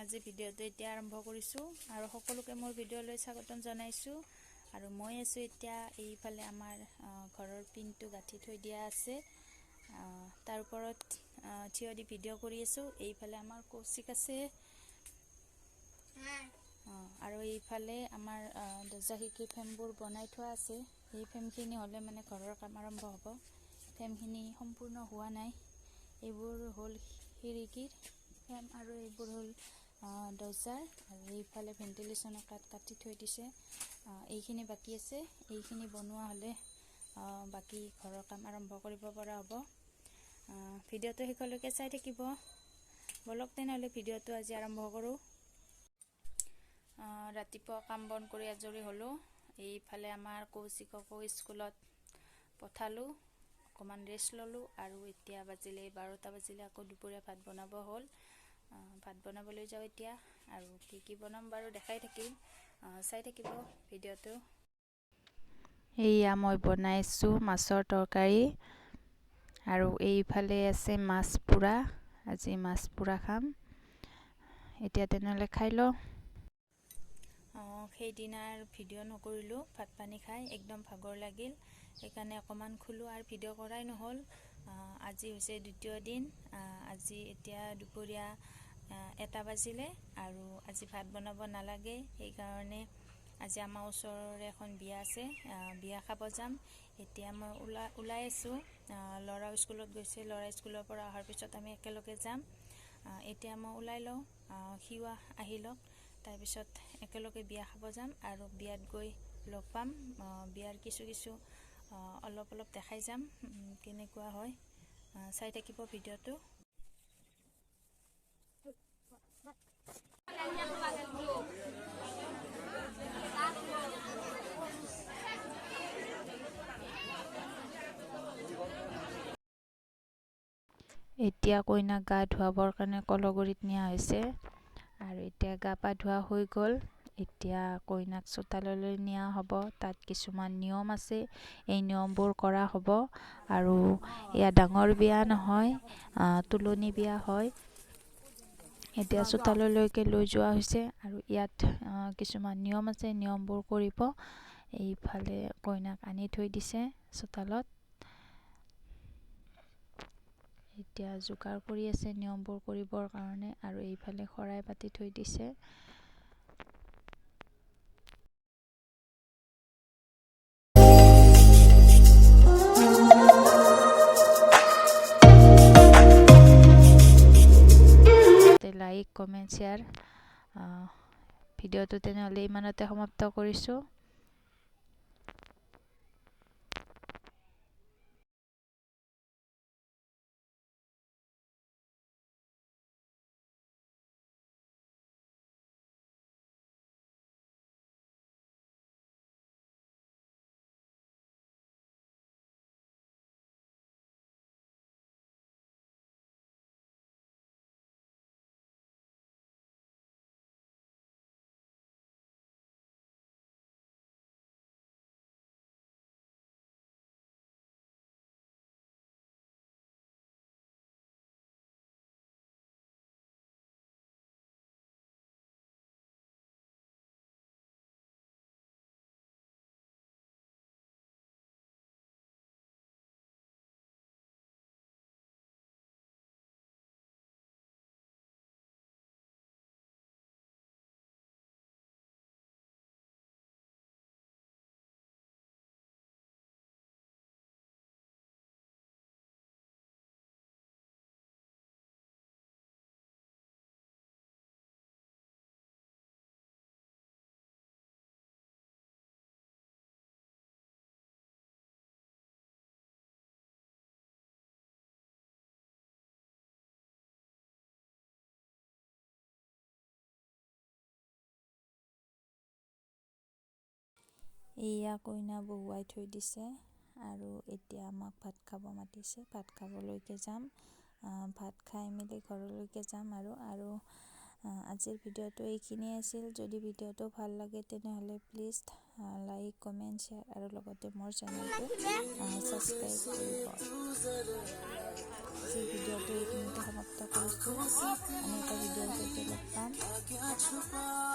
আজি ভিডিঅ'টো এতিয়া আৰম্ভ কৰিছোঁ আৰু সকলোকে মোৰ ভিডিঅ'লৈ স্বাগতম জনাইছোঁ। আৰু মই আছোঁ এতিয়া এইফালে আমাৰ ঘৰৰ পিনটো গাঁঠি থৈ দিয়া আছে, তাৰ ওপৰত থিয় দি ভিডিঅ' কৰি আছোঁ। এইফালে আমাৰ কৌশিক আছে আৰু এইফালে আমাৰ দৰ্জা খিৰিকী ফ্ৰেমবোৰ বনাই থোৱা আছে। এই ফ্ৰেমখিনি হ'লে মানে ঘৰৰ কাম আৰম্ভ হ'ব। ফ্ৰেমখিনি সম্পূৰ্ণ হোৱা নাই। এইবোৰ হ'ল খিৰিকীৰ ফ্ৰেম আৰু এইবোৰ হ'ল দৰ্জাৰ, আৰু এইফালে ভেণ্টিলেশ্যনৰ কাঠ কাটি থৈ দিছে। এইখিনি বাকী আছে। এইখিনি বনোৱা হ'লে বাকী ঘৰৰ কাম আৰম্ভ কৰিব পৰা হ'ব। ভিডিঅ'টো শেষলৈকে চাই থাকিব। বলক তেনেহ'লে ভিডিঅ'টো আজি আৰম্ভ কৰোঁ। ৰাতিপুৱা কাম বন কৰি আজৰি হ'লোঁ। এইফালে আমাৰ কৌশিককো স্কুলত পঠালোঁ, অকণমান ৰেষ্ট ল'লোঁ আৰু এতিয়া বাজিলে 12টা বাজিলে। আকৌ দুপৰীয়া ভাত বনাব হ'ল। ভাত বনাবলৈ যাওঁ এতিয়া, আৰু কি বনাম বাৰু দেখাই থাকিম, চাই থাকিব ভিডিঅ'টো। এয়া মই বনাইছোঁ মাছৰ তৰকাৰী, আৰু এইফালে আছে মাছ পোৰা। আজি মাছ পোৰা খাম। এতিয়া তেনেহ'লে খাই লওঁ। সেইদিনাৰ ভিডিঅ' নকৰিলোঁ, ভাত পানী খাই একদম ভাগৰ লাগিল, সেইকাৰণে অকণমান খুলোঁ আৰু ভিডিঅ' কৰাই নহ'ল। আজি হৈছে দ্বিতীয় দিন। আজি এতিয়া দুপৰীয়া 1টা বাজিলে আৰু আজি ভাত বনাব নালাগে। সেইকাৰণে আজি আমাৰ ওচৰৰে এখন বিয়া আছে, বিয়া খাব যাম। এতিয়া মই ওলাই আছোঁ। ল'ৰাও স্কুলত গৈছে, ল'ৰা স্কুলৰ পৰা অহাৰ পিছত আমি একেলগে যাম। এতিয়া মই ওলাই লওঁ, সিও আহি লওক, তাৰপিছত একেলগে বিয়া খাব যাম আৰু বিয়াত গৈ লগ পাম। বিয়াৰ কিছু অলপ দেখাই যাম, কেনেকুৱা হয়। চাই থাকিব ভিডিঅ'টো। এতিয়া কইনাক গা ধুৱাবৰ কাৰণে কলগুৰিত নিয়া হৈছে, আৰু এতিয়া গা পা ধোৱা হৈ গ'ল। এতিয়া কইনাক চোতাললৈ নিয়া হ'ব। তাত কিছুমান নিয়ম আছে, এই নিয়মবোৰ কৰা হ'ব। আৰু এয়া ডাঙৰ বিয়া নহয়, তুলনি বিয়া হয়। এতিয়া চোতাললৈকে লৈ যোৱা হৈছে, আৰু ইয়াত কিছুমান নিয়ম আছে, নিয়মবোৰ কৰিব। এইফালে কইনাক আনি থৈ দিছে চোতালত। এতিয়া যোগাৰ কৰি আছে নিয়মবোৰ কৰিবৰ কাৰণে, আৰু এইফালে শৰাই পাতি থৈ দিছে। Like, comment, share. ভিডিঅ'টো তেনেহ'লে ইমানতে সমাপ্ত কৰিছোঁ। এয়া কইনা বহুৱাই থৈ দিছে, আৰু এতিয়া আমাক ভাত খাব মাতিছে। ভাত খাবলৈকে যাম। ভাত খাই মেলি ঘৰলৈকে যাম। আৰু আজিৰ ভিডিঅ'টো এইখিনিয়ে আছিল। যদি ভিডিঅ'টো ভাল লাগে তেনেহ'লে প্লিজ লাইক, কমেণ্ট, শ্বেয়াৰ আৰু লগতে মোৰ চেনেলটো ছাবস্ক্ৰাইব কৰিব। আজি ভিডিঅ'টো এইখিনিতে সমাপ্ত কৰিছোঁ। আন এটা ভিডিঅ'ৰ সৈতে লগ পাম। क्या छुपा